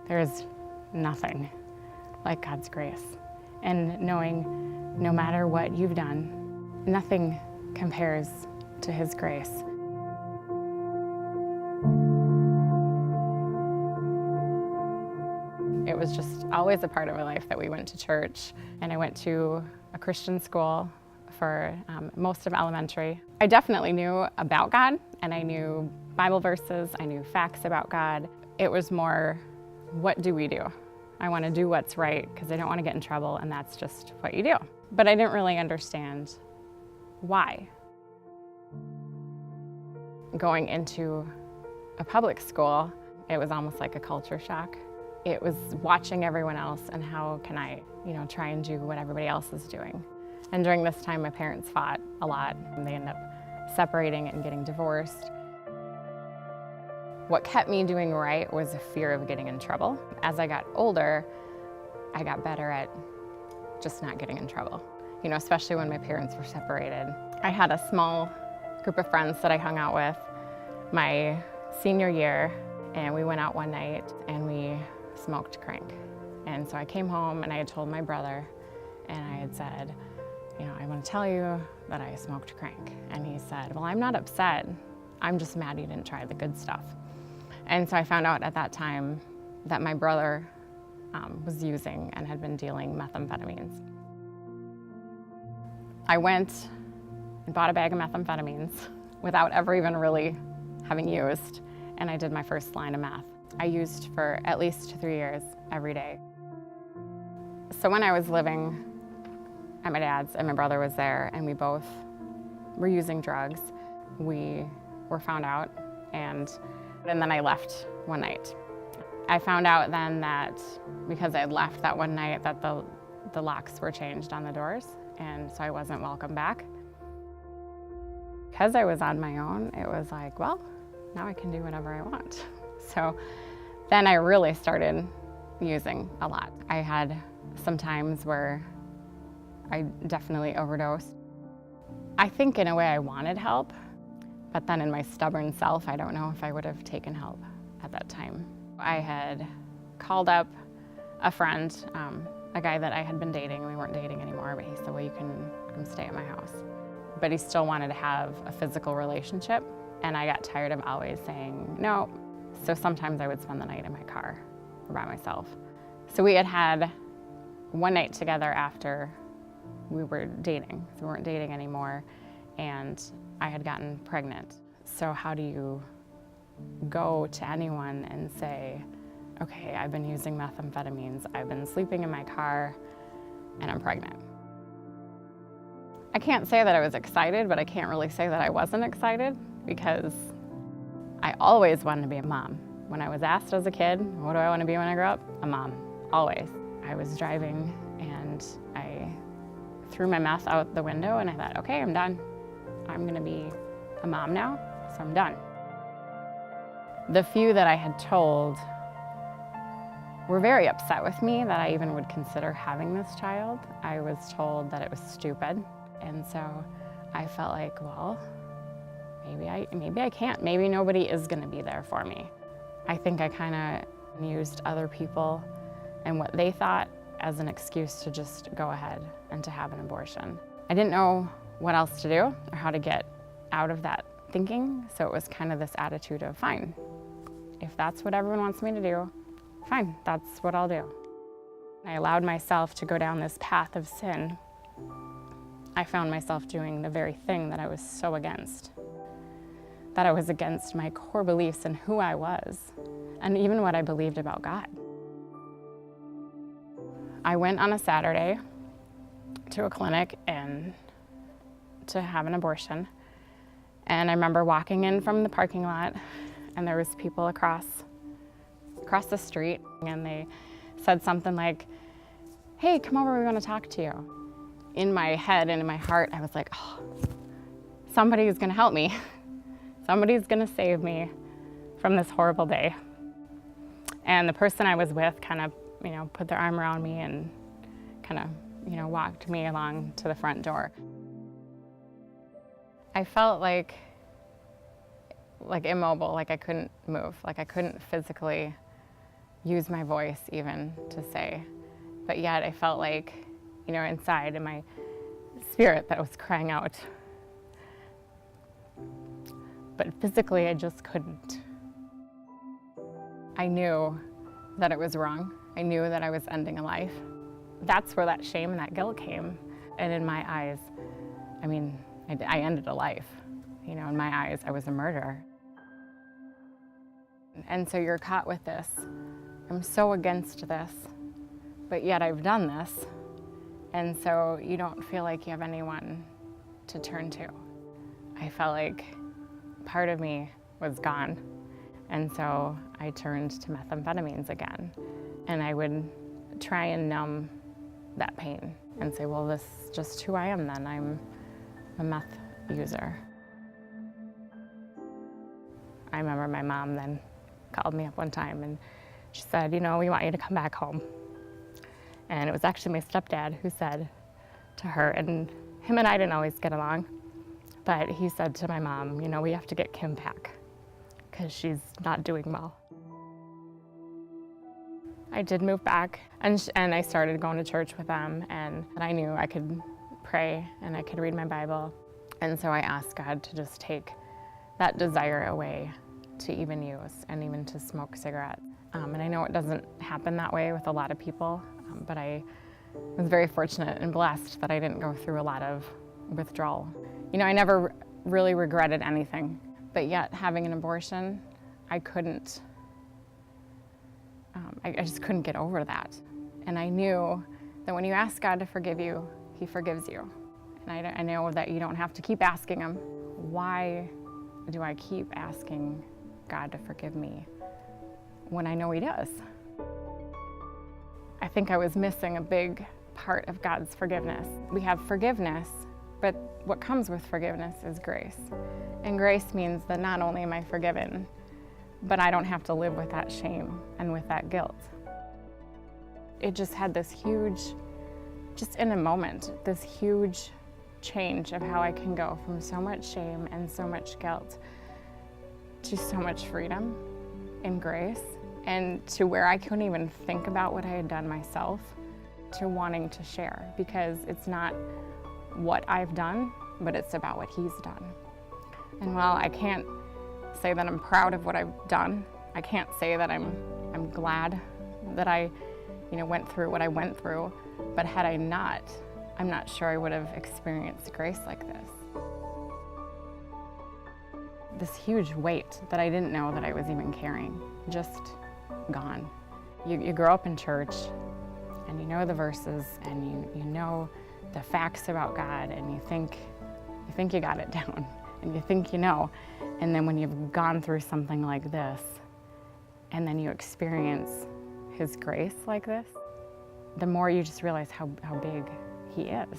There's nothing like God's grace. And knowing no matter what you've done, nothing compares to His grace. It was just always a part of my life that we went to church, and I went to a Christian school for most of elementary. I definitely knew about God, and I knew Bible verses, I knew facts about God. It was more, what do we do? I want to do what's right because I don't want to get in trouble, and that's just what you do. But I didn't really understand why. Going into a public school, it was almost like a culture shock. It was watching everyone else and how can I, try and do what everybody else is doing. And during this time, my parents fought a lot, and they ended up separating and getting divorced. What kept me doing right was a fear of getting in trouble. As I got older, I got better at just not getting in trouble, especially when my parents were separated. I had a small group of friends that I hung out with my senior year, and we went out one night and we smoked crank. And so I came home and I had told my brother, and I had said, I want to tell you that I smoked crank. And he said, well, I'm not upset. I'm just mad you didn't try the good stuff. And so I found out at that time that my brother was using and had been dealing methamphetamines. I went and bought a bag of methamphetamines without ever even really having used, and I did my first line of meth. I used for at least 3 years every day. So when I was living at my dad's and my brother was there and we both were using drugs, we were found out, and then I left one night. I found out then that because I had left that one night that the locks were changed on the doors, and so I wasn't welcome back. Because I was on my own, it was like, well, now I can do whatever I want. So then I really started using a lot. I had some times where I definitely overdosed. I think in a way I wanted help, but then in my stubborn self, I don't know if I would have taken help at that time. I had called up a friend, a guy that I had been dating. We weren't dating anymore, but he said, well, you can come stay at my house. But he still wanted to have a physical relationship, and I got tired of always saying no. So sometimes I would spend the night in my car by myself. So we had one night together after we were dating. So we weren't dating anymore, and I had gotten pregnant. So how do you go to anyone and say, okay, I've been using methamphetamines, I've been sleeping in my car, and I'm pregnant? I can't say that I was excited, but I can't really say that I wasn't excited, because I always wanted to be a mom. When I was asked as a kid, what do I want to be when I grow up? A mom, always. I was driving and I threw my meth out the window and I thought, okay, I'm done. I'm gonna be a mom now, so I'm done. The few that I had told were very upset with me that I even would consider having this child. I was told that it was stupid, and so I felt like, well, maybe I can't. Maybe nobody is gonna be there for me. I think I kind of used other people and what they thought as an excuse to just go ahead and to have an abortion. I didn't know what else to do or how to get out of that thinking, so it was kind of this attitude of, fine, if that's what everyone wants me to do, fine, that's what I'll do. I allowed myself to go down this path of sin. I found myself doing the very thing that I was so against, that I was against my core beliefs and who I was, and even what I believed about God. I went on a Saturday to a clinic and to have an abortion. And I remember walking in from the parking lot, and there was people across the street, and they said something like, hey, come over, we want to talk to you. In my head and in my heart, I was like, oh, somebody's gonna help me. Somebody's gonna save me from this horrible day. And the person I was with kind of, put their arm around me and kind of, walked me along to the front door. I felt like immobile, like I couldn't move, like I couldn't physically use my voice even to say. But yet I felt like, inside in my spirit that was crying out. But physically I just couldn't. I knew that it was wrong. I knew that I was ending a life. That's where that shame and that guilt came. And in my eyes, I ended a life. In my eyes, I was a murderer. And so you're caught with this. I'm so against this, but yet I've done this. And so you don't feel like you have anyone to turn to. I felt like part of me was gone. And so I turned to methamphetamines again. And I would try and numb that pain and say, well, this is just who I am then. I'm a meth user. I remember my mom then called me up one time and she said, we want you to come back home. And it was actually my stepdad who said to her, and him and I didn't always get along, but he said to my mom, we have to get Kim back because she's not doing well. I did move back and I started going to church with them, and I knew I could pray and I could read my Bible. And so I asked God to just take that desire away to even use and even to smoke cigarettes. And I know it doesn't happen that way with a lot of people, but I was very fortunate and blessed that I didn't go through a lot of withdrawal. I never really regretted anything, but yet having an abortion, I couldn't, I just couldn't get over that. And I knew that when you ask God to forgive you, He forgives you. And I know that you don't have to keep asking Him. Why do I keep asking God to forgive me when I know He does? I think I was missing a big part of God's forgiveness. We have forgiveness, but what comes with forgiveness is grace. And grace means that not only am I forgiven, but I don't have to live with that shame and with that guilt. It just had this huge, just in a moment, this huge change of how I can go from so much shame and so much guilt to so much freedom and grace, and to where I couldn't even think about what I had done myself, to wanting to share, because it's not what I've done, but it's about what He's done. And while I can't say that I'm proud of what I've done, I can't say that I'm glad that I went through what I went through, but had I not, I'm not sure I would have experienced grace like this. This huge weight that I didn't know that I was even carrying, just gone. You grow up in church and you know the verses and you know the facts about God, and you think you got it down and you think you know. And then when you've gone through something like this and then you experience His grace like this, the more you just realize how big He is.